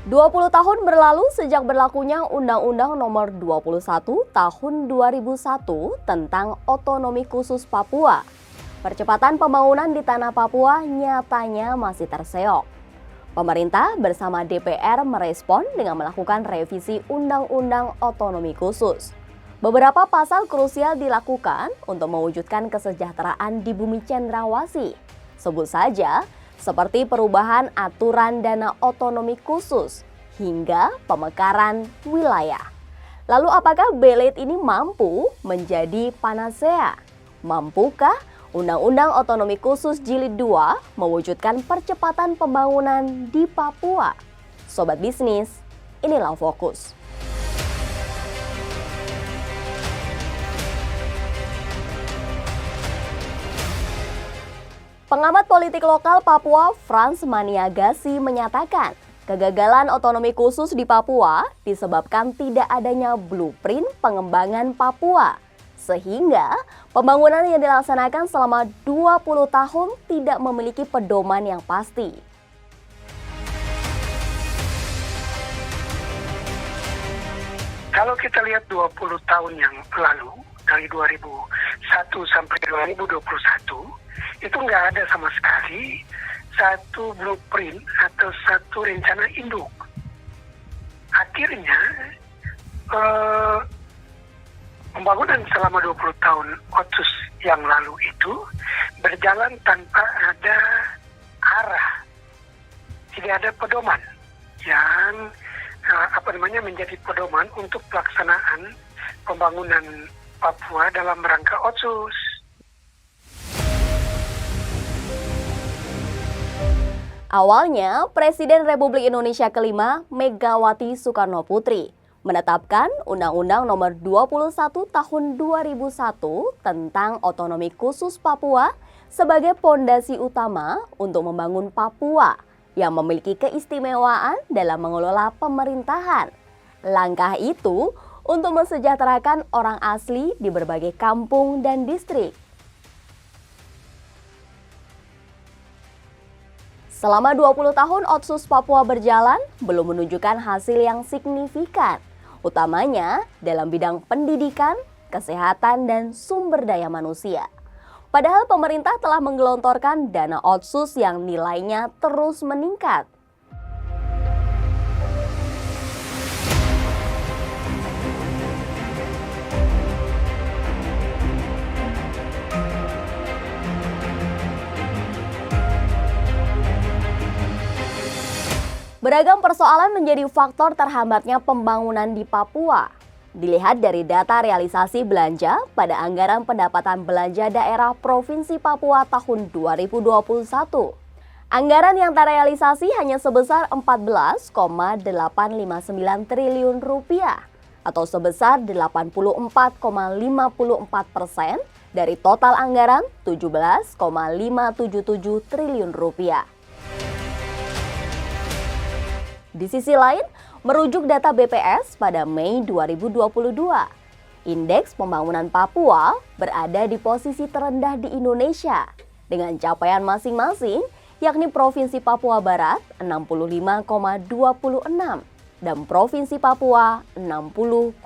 20 tahun berlalu sejak berlakunya Undang-Undang Nomor 21 Tahun 2001 tentang Otonomi Khusus Papua. Percepatan pembangunan di tanah Papua nyatanya masih terseok. Pemerintah bersama DPR merespon dengan melakukan revisi Undang-Undang Otonomi Khusus. Beberapa pasal krusial dilakukan untuk mewujudkan kesejahteraan di bumi cendrawasih. Sebut saja seperti perubahan aturan dana otonomi khusus hingga pemekaran wilayah. Lalu apakah belet ini mampu menjadi panasea? Mampukah Undang-Undang Otonomi Khusus Jilid 2 mewujudkan percepatan pembangunan di Papua? Sobat bisnis, inilah Fokus. Pengamat politik lokal Papua Frans Maniagasi menyatakan, kegagalan otonomi khusus di Papua disebabkan tidak adanya blueprint pengembangan Papua. Sehingga pembangunan yang dilaksanakan selama 20 tahun tidak memiliki pedoman yang pasti. Kalau kita lihat 20 tahun yang lalu, dari 2001 sampai 2021, itu nggak ada sama sekali satu blueprint atau satu rencana induk. Akhirnya, pembangunan selama 20 tahun OTSUS yang lalu itu berjalan tanpa ada arah, tidak ada pedoman yang menjadi pedoman untuk pelaksanaan pembangunan Papua dalam rangka OTSUS. Awalnya, Presiden Republik Indonesia kelima Megawati Soekarno Putri menetapkan Undang-Undang Nomor 21 Tahun 2001 tentang Otonomi Khusus Papua sebagai pondasi utama untuk membangun Papua yang memiliki keistimewaan dalam mengelola pemerintahan. Langkah itu untuk mensejahterakan orang asli di berbagai kampung dan distrik. Selama 20 tahun OTSUS Papua berjalan, belum menunjukkan hasil yang signifikan, utamanya dalam bidang pendidikan, kesehatan, dan sumber daya manusia. Padahal pemerintah telah menggelontorkan dana OTSUS yang nilainya terus meningkat. Beragam persoalan menjadi faktor terhambatnya pembangunan di Papua. Dilihat dari data realisasi belanja pada Anggaran Pendapatan Belanja Daerah Provinsi Papua tahun 2021. Anggaran yang terrealisasi hanya sebesar 14,859 triliun rupiah atau sebesar 84,54% dari total anggaran 17,577 triliun rupiah. Di sisi lain, merujuk data BPS pada Mei 2022, Indeks Pembangunan Papua berada di posisi terendah di Indonesia dengan capaian masing-masing yakni Provinsi Papua Barat 65,26 dan Provinsi Papua 60,62.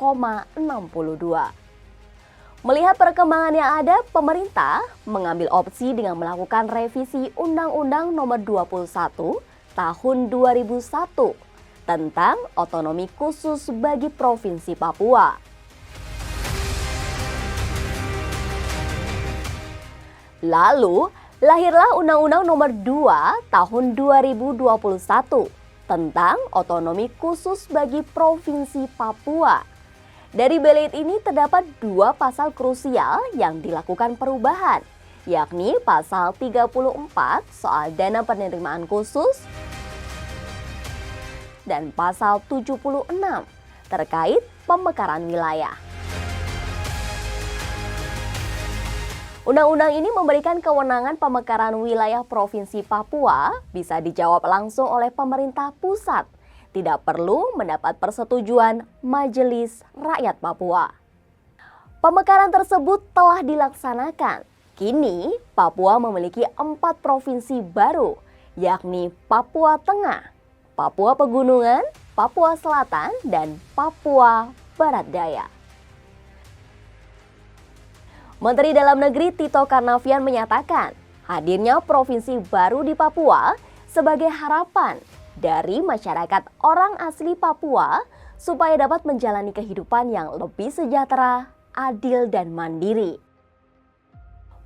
Melihat perkembangan yang ada, pemerintah mengambil opsi dengan melakukan revisi Undang-Undang Nomor 21 Tahun 2001 tentang otonomi khusus bagi Provinsi Papua. Lalu, lahirlah Undang-Undang Nomor 2 Tahun 2021 tentang otonomi khusus bagi Provinsi Papua. Dari belet ini terdapat dua pasal krusial yang dilakukan perubahan, yakni pasal 34 soal dana penerimaan khusus dan pasal 76 terkait pemekaran wilayah. Undang-undang ini memberikan kewenangan pemekaran wilayah Provinsi Papua bisa dijawab langsung oleh pemerintah pusat, tidak perlu mendapat persetujuan Majelis Rakyat Papua. Pemekaran tersebut telah dilaksanakan. Kini, Papua memiliki 4 provinsi baru, yakni Papua Tengah, Papua Pegunungan, Papua Selatan, dan Papua Barat Daya. Menteri Dalam Negeri Tito Karnavian menyatakan hadirnya provinsi baru di Papua sebagai harapan dari masyarakat orang asli Papua supaya dapat menjalani kehidupan yang lebih sejahtera, adil, dan mandiri.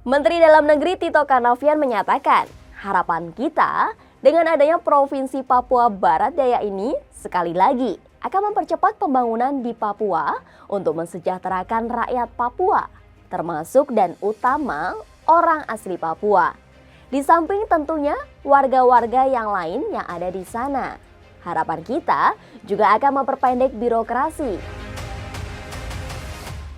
Menteri Dalam Negeri Tito Karnavian menyatakan harapan kita dengan adanya Provinsi Papua Barat Daya ini sekali lagi akan mempercepat pembangunan di Papua untuk mensejahterakan rakyat Papua, termasuk dan utama orang asli Papua. Di samping tentunya warga-warga yang lain yang ada di sana. Harapan kita juga akan memperpendek birokrasi.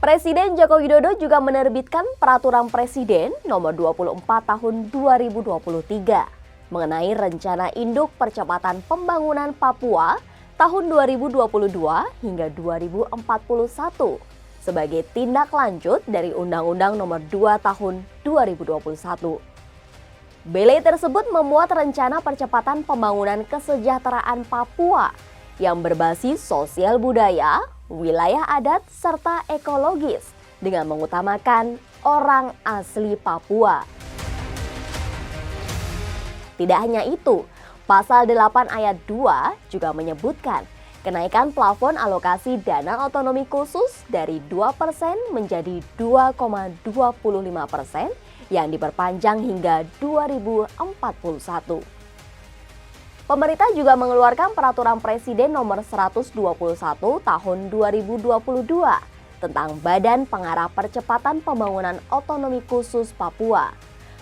Presiden Joko Widodo juga menerbitkan Peraturan Presiden Nomor 24 Tahun 2023 mengenai Rencana Induk Percepatan Pembangunan Papua tahun 2022 hingga 2041 sebagai tindak lanjut dari Undang-Undang Nomor 2 Tahun 2021. BLE tersebut memuat rencana percepatan pembangunan kesejahteraan Papua yang berbasis sosial budaya, wilayah adat, serta ekologis dengan mengutamakan orang asli Papua. Tidak hanya itu, Pasal 8 ayat 2 juga menyebutkan kenaikan plafon alokasi dana otonomi khusus dari 2% menjadi 2,25% yang diperpanjang hingga 2041. Pemerintah juga mengeluarkan Peraturan Presiden Nomor 121 Tahun 2022 tentang Badan Pengarah Percepatan Pembangunan Otonomi Khusus Papua.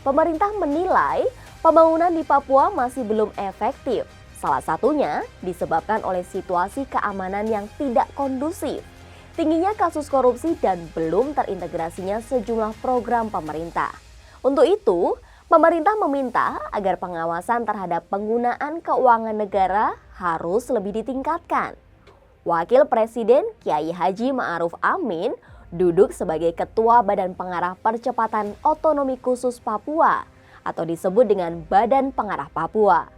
Pemerintah menilai pembangunan di Papua masih belum efektif. Salah satunya disebabkan oleh situasi keamanan yang tidak kondusif, tingginya kasus korupsi dan belum terintegrasinya sejumlah program pemerintah. Untuk itu, pemerintah meminta agar pengawasan terhadap penggunaan keuangan negara harus lebih ditingkatkan. Wakil Presiden Kiai Haji Ma'ruf Amin duduk sebagai Ketua Badan Pengarah Percepatan Otonomi Khusus Papua atau disebut dengan Badan Pengarah Papua.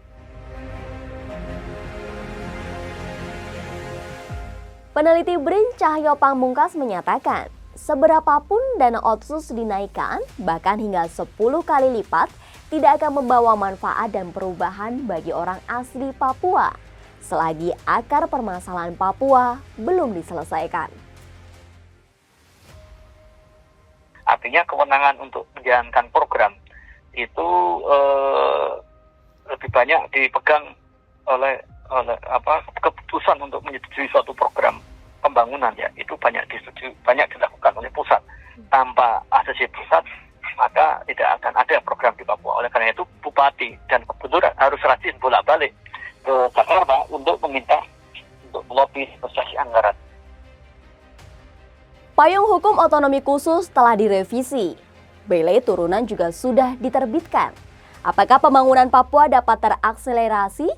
Peneliti BRIN Cahyo Pamungkas menyatakan, seberapapun dana otsus dinaikkan, bahkan hingga 10 kali lipat, tidak akan membawa manfaat dan perubahan bagi orang asli Papua, selagi akar permasalahan Papua belum diselesaikan. Artinya kewenangan untuk menjalankan program itu lebih banyak dipegang oleh keputusan untuk menyetujui suatu program pembangunan, ya itu banyak dilakukan oleh pusat. Tanpa asesi pusat maka tidak akan ada program di Papua. Oleh karena itu bupati dan gubernur harus rajin bolak-balik ke Jakarta untuk meminta untuk melobi investasi anggaran. Payung hukum otonomi khusus telah direvisi. BLE turunan juga sudah diterbitkan. Apakah pembangunan Papua dapat terakselerasi